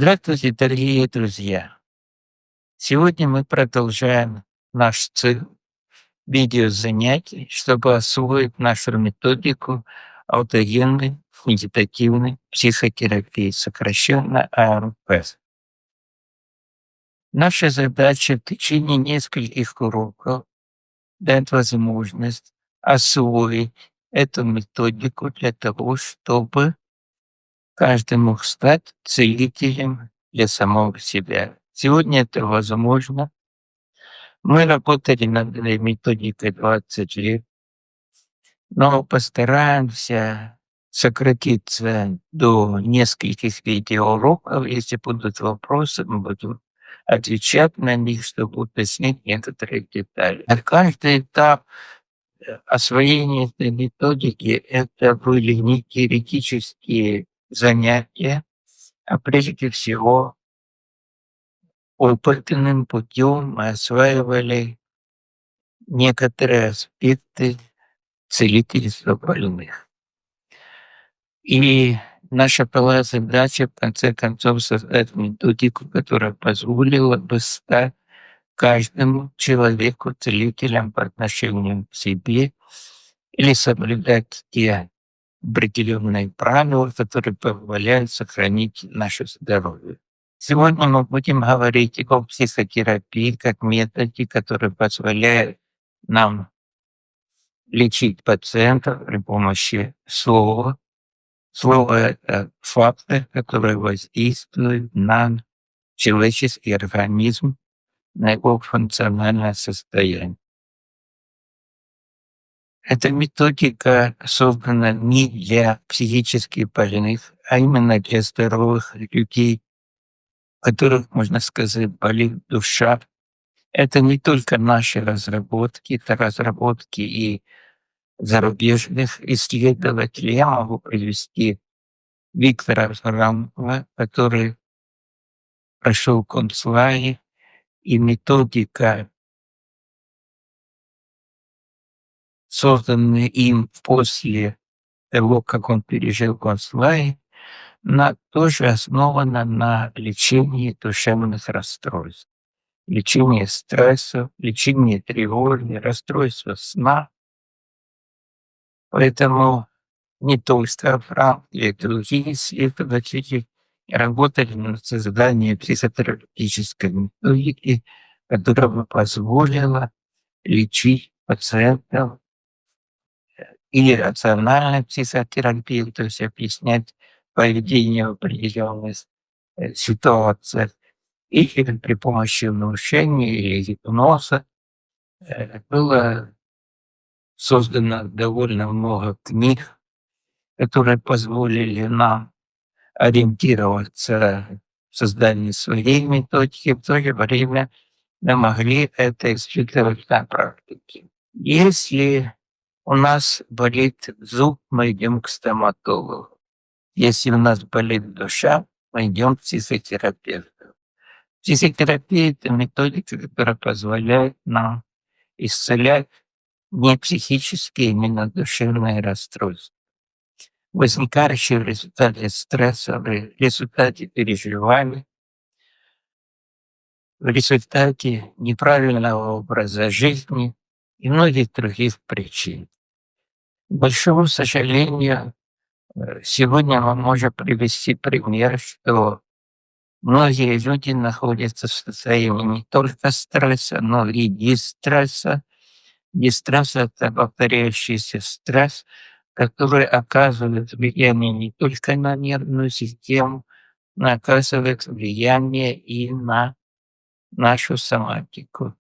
Здравствуйте, дорогие друзья! Сегодня мы продолжаем наш цикл видеозанятий, чтобы освоить нашу методику аутогенной медитативной психотерапии, сокращенно АМП. Наша задача в течение нескольких уроков дать возможность освоить эту методику для того, чтобы каждый мог стать целителем для самого себя. Сегодня это возможно. Мы работали над этой методикой 20 лет, но постараемся сократиться до нескольких видеоуроков. Если будут вопросы, мы будем отвечать на них, чтобы уточнить некоторые детали. А каждый этап освоения этой методики — это были не теоретические занятия, а прежде всего опытным путем мы осваивали некоторые аспекты целительства больных. И наша была задача, в конце концов, создать методику, которая позволила бы стать каждому человеку целителем по отношению к себе или соблюдать те определенные правила, которые позволяют сохранить наше здоровье. Сегодня мы будем говорить о психотерапии как методе, который позволяет нам лечить пациентов при помощи слова. Слово — это фактор, который воздействует на человеческий организм, на его функциональное состояние. Эта методика создана не для психически больных, а именно для здоровых людей, у которых, можно сказать, болит душа. Это не только наши разработки, это разработки и зарубежных исследователей. Я могу привести Виктора Франкла, который прошел концлагерь, и методика, созданная им после того, как он пережил концлагерь, она тоже основана на лечении душевных расстройств, лечении стресса, лечении тревоги, расстройства сна. Поэтому не только Франкл и другие исследователи работали над созданием психотерапевтической методики, которая бы позволила лечить пациентов или рациональной психотерапией, то есть объяснять поведение в определенных ситуациях, или при помощи внушения или гипноза. Было создано довольно много книг, которые позволили нам ориентироваться в создании своей методики, в то же время мы могли это испытывать на практике. Если у нас болит зуб, мы идем к стоматологу. Если у нас болит душа, мы идем к психотерапевту. Психотерапия — это методика, которая позволяет нам исцелять не психические, именно душевные расстройства, возникающие в результате стресса, в результате переживаний, в результате неправильного образа жизни и многих других причин. К большому сожалению, сегодня мы можем привести пример, что многие люди находятся в состоянии не только стресса, но и дистресса. Дистресс — это повторяющийся стресс, который оказывает влияние не только на нервную систему, но оказывает влияние и на нашу соматику.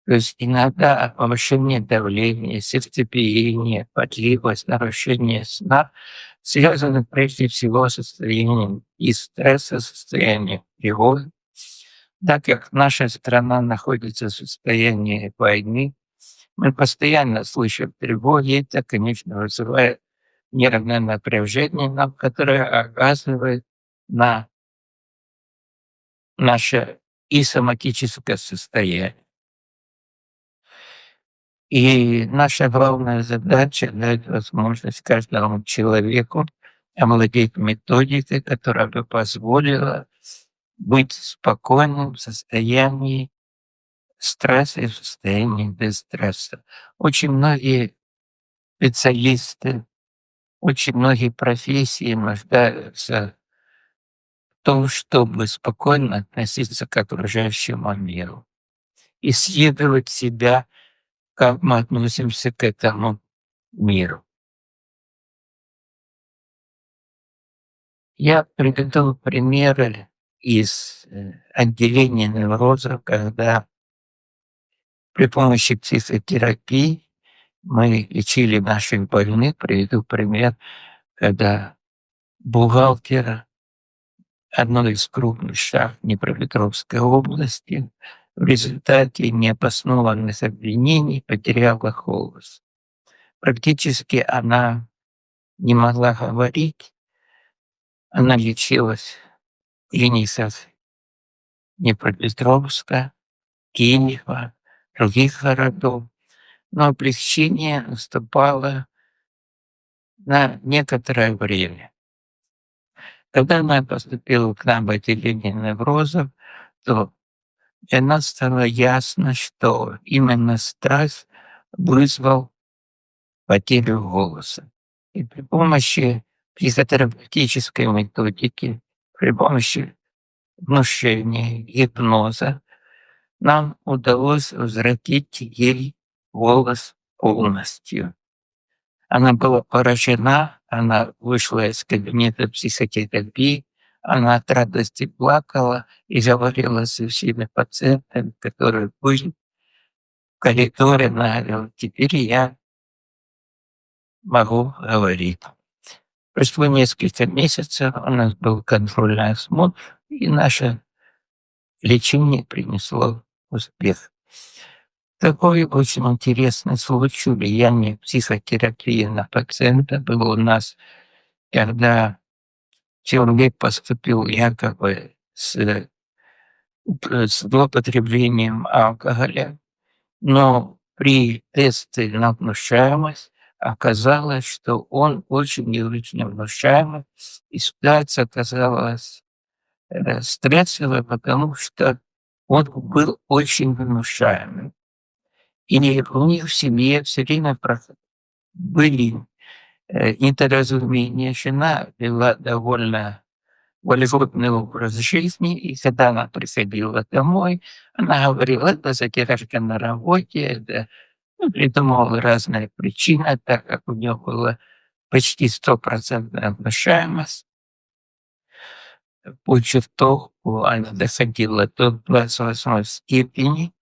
То есть иногда повышение давления, сердцебиение, потливость, нарушение сна связаны прежде всего с состоянием и стресса, состоянием тревоги. Так как наша страна находится в состоянии войны, мы постоянно слышим тревоги. Это, конечно, вызывает нервное напряжение, которое оказывает на наше и соматическое состояние. И наша главная задача — дать возможность каждому человеку овладеть методикой, которая бы позволила быть спокойным в состоянии стресса и в состоянии дистресса. Очень многие специалисты, очень многие профессии нуждаются в том, чтобы спокойно относиться к окружающему миру, исследовать себя, как мы относимся к этому миру. Я приведу примеры из отделения невроза, когда при помощи психотерапии мы лечили наших больных. Приведу пример, когда бухгалтер одной из крупных шахт Днепропетровской области в результате необоснованных обвинений потеряла голос. Практически она не могла говорить, она лечилась в клиниках Днепропетровска, Киева, других городов, но облегчение наступало на некоторое время. Когда она поступила к нам в отделение неврозов, то для нас стало ясно, что именно стресс вызвал потерю голоса. И при помощи психотерапевтической методики, при помощи внушения, гипноза нам удалось возвратить ей голос полностью. Она была поражена, она вышла из кабинета психотерапии, она от радости плакала и говорила со всеми пациентами, которые были в коридоре, она говорила: «Теперь я могу говорить». Прошло несколько месяцев, у нас был контрольный осмотр, и наше лечение принесло успех. Такой очень интересный случай влияния психотерапии на пациента был у нас, когда человек поступил якобы с злоупотреблением алкоголя, но при тесте на внушаемость оказалось, что он очень и очень внушаемый, и ситуация оказалась стрессовой, потому что он был очень внушаемый. И у них в семье все время были недоразумения. Жена вела довольно вольготный образ жизни, и когда она приходила домой, она говорила: «Это задержка на работе», это, ну, придумывала разные причины, так как у нее была почти стопроцентная внушаемость. Больше того, она доходила до 28 степени.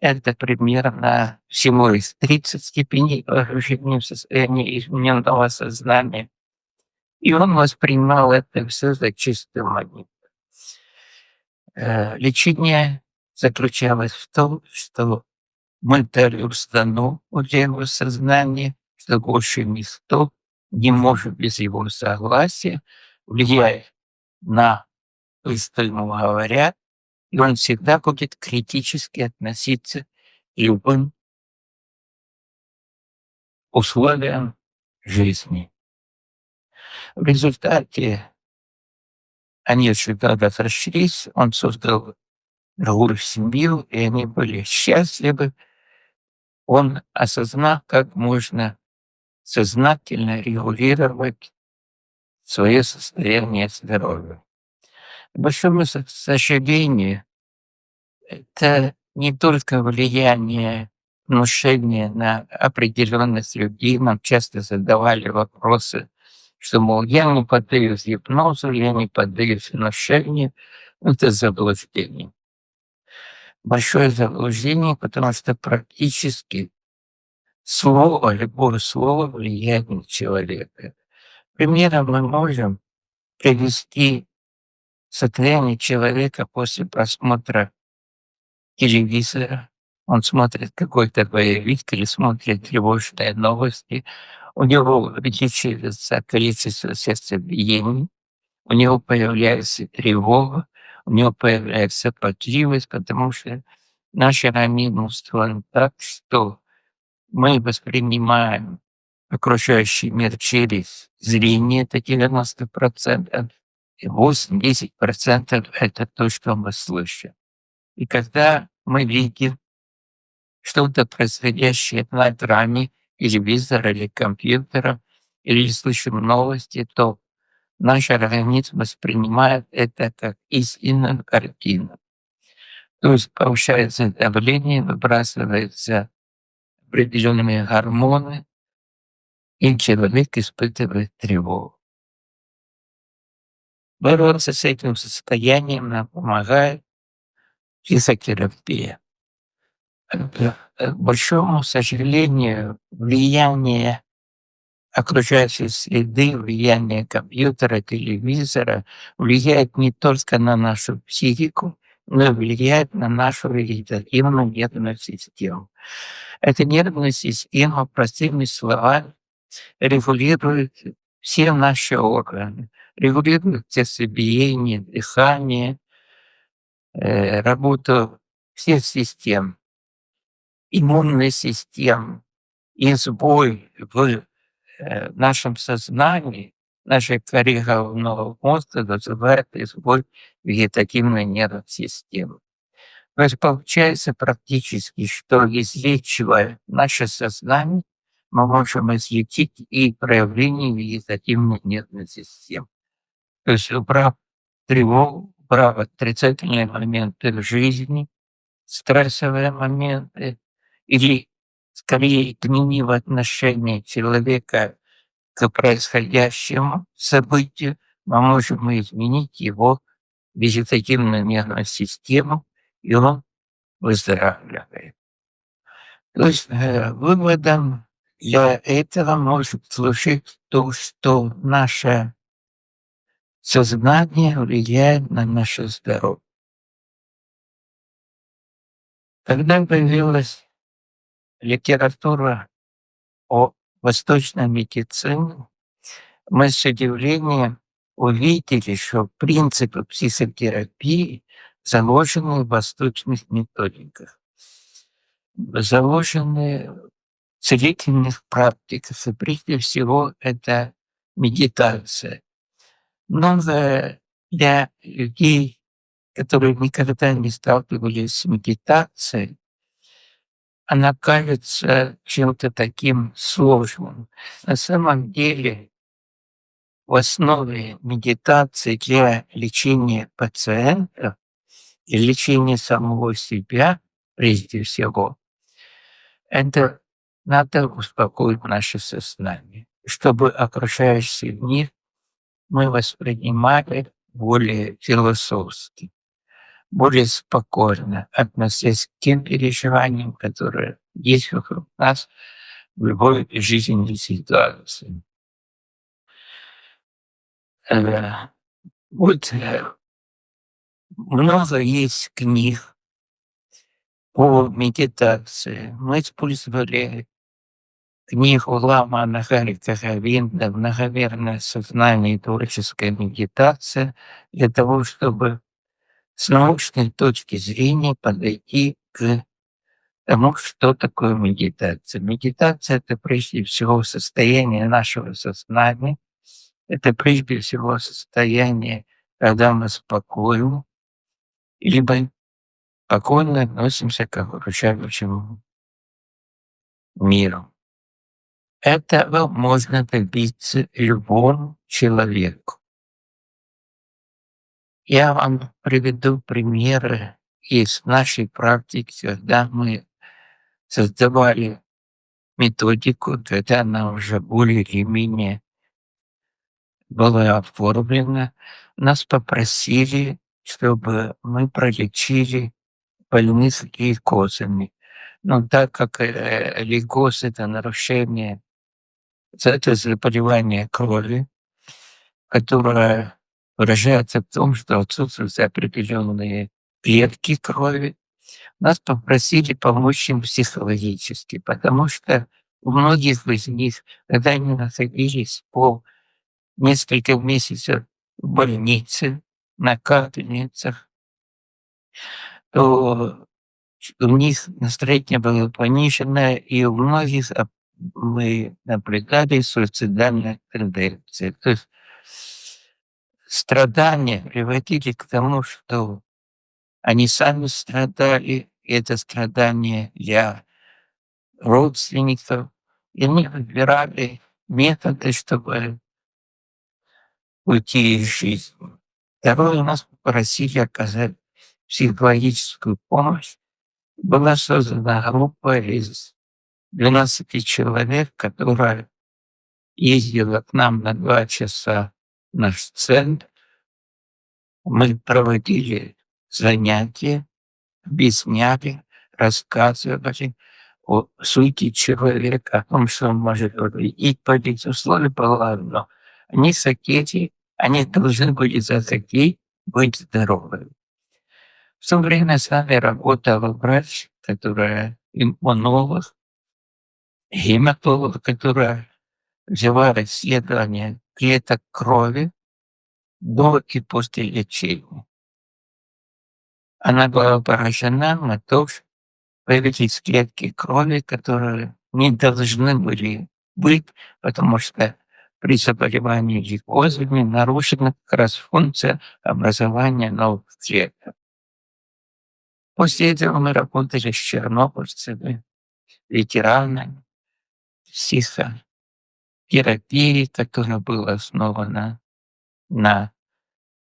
Это примерно всего из 30 степеней погружения в состояние измененного сознания. И он воспринимал это все за чистую монету. Лечение заключалось в том, что мы дали установку для его сознания, что больше никто не может без его согласия влиять на то, что ему говорят, и он всегда будет критически относиться к любым условиям жизни. В результате они очень долго разошлись, он создал другую семью, и они были счастливы. Он осознал, как можно сознательно регулировать свое состояние здоровья. К большому сожалению, это не только влияние внушения на определенных людей. Нам часто задавали вопросы, что, мол, я не поддаюсь гипнозу, я не поддаюсь внушению. Это заблуждение. Большое заблуждение, потому что практически слово, любое слово влияет на человека. Примером мы можем привести состояние человека после просмотра телевизора. Он смотрит какой-то боевик или смотрит тревожные новости. У него увеличивается количество сердцебиений, у него появляется тревога, у него появляется потливость, потому что наш организм устроен так, что мы воспринимаем окружающий мир через зрение, это 90%, 8–10% — это то, что мы слышим. И когда мы видим что-то, происходящее на экране телевизора или компьютера, или слышим новости, то наш организм воспринимает это как истинную картину. То есть повышается давление, выбрасываются определенные гормоны, и человек испытывает тревогу. Бороться с этим состоянием нам помогает психотерапия. К большому сожалению, влияние окружающей среды, влияние компьютера, телевизора влияет не только на нашу психику, но и влияет на нашу вегетативную нервную систему. Эта нервная система, простыми словами, регулирует все наши органы, регулирует сердцебиение, дыхание, работу всех систем, иммунной системы. И сбой в нашем сознании, нашей коре головного мозга вызывает сбой вегетативной нервной системы. То есть получается практически, что излечивая наше сознание, мы можем излечить и проявление вегетативной нервной системы. То есть убрав тревогу, убрав отрицательные моменты в жизни, стрессовые моменты или, скорее, изменив отношение человека к происходящему событию, мы можем изменить его вегетативную нервную систему, и он выздоравливает. То есть выводом для этого может служить то, что наше сознание влияет на наше здоровье. Когда появилась литература о восточной медицине, мы с удивлением увидели, что принципы психотерапии заложены в восточных методиках, заложены в целительных практиках, и прежде всего это медитация. Но для людей, которые никогда не сталкивались с медитацией, она кажется чем-то таким сложным. На самом деле в основе медитации для лечения пациента и лечения самого себя, прежде всего, это надо успокоить наше сознание, чтобы окружающий мир мы воспринимали более философски, более спокойно, относясь к тем переживаниям, которые есть вокруг нас в любой жизненной ситуации. Э, вот много есть книг по медитации. Мы использовали книгу Лама Нагарика Говинда «Многомерное сознание и творческая медитация» для того, чтобы с научной точки зрения подойти к тому, что такое медитация. Медитация — это прежде всего состояние нашего сознания, это прежде всего состояние, когда мы спокойны, либо спокойно относимся к окружающему миру. Этого можно добиться любому человеку. Я вам приведу примеры из нашей практики, когда мы создавали методику, когда она уже более или менее была оформлена. Нас попросили, чтобы мы пролечили больных лейкозами. Но так как лейкоз — это нарушение, это заболевание крови, которое выражается в том, что отсутствуют определенные клетки крови, нас попросили помочь им психологически, потому что у многих из них, когда они находились по несколько месяцев в больнице, на капельницах, то у них настроение было пониженное, и у многих мы наблюдали суицидальные тенденции. То есть страдания приводили к тому, что они сами страдали, и это страдание для родственников, и они выбирали методы, чтобы уйти из жизни. Второе, нас попросили оказать психологическую помощь. Была создана группа из 12 человек, которая ездила к нам на 2 часа в наш центр. Мы проводили занятия, объясняли, рассказывали о сути человека, о том, что он может победить. Условие было одно: они хотели, они должны были захотеть быть здоровыми. В то время с нами работала врач, которая иммунолог, гематолог, которая взяла исследование клеток крови до и после лечения. Она была поражена на то, что появились клетки крови, которые не должны были быть, потому что при заболевании лейкозами нарушена как раз функция образования новых клеток. После этого мы работали с чернобыльцами, ветеранами психотерапии, которая была основана на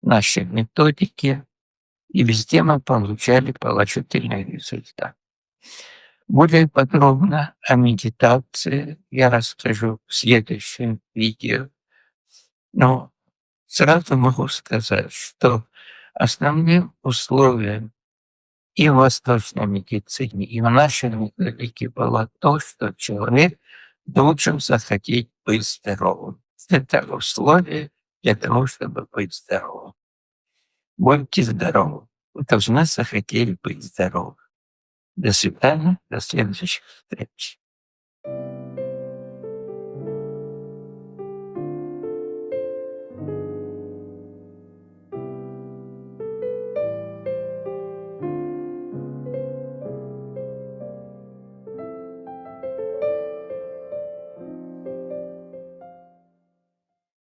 нашей методике, и везде мы получали положительный результат. Более подробно о медитации я расскажу в следующем видео. Но сразу могу сказать, что основным условием и в восточной медицине, и в нашей методике было то, что человек должен захотеть быть здоровым. Это условие для того, чтобы быть здоровым. Будьте здоровы. Вы должны захотеть быть здоровым. До свидания, до следующих встреч.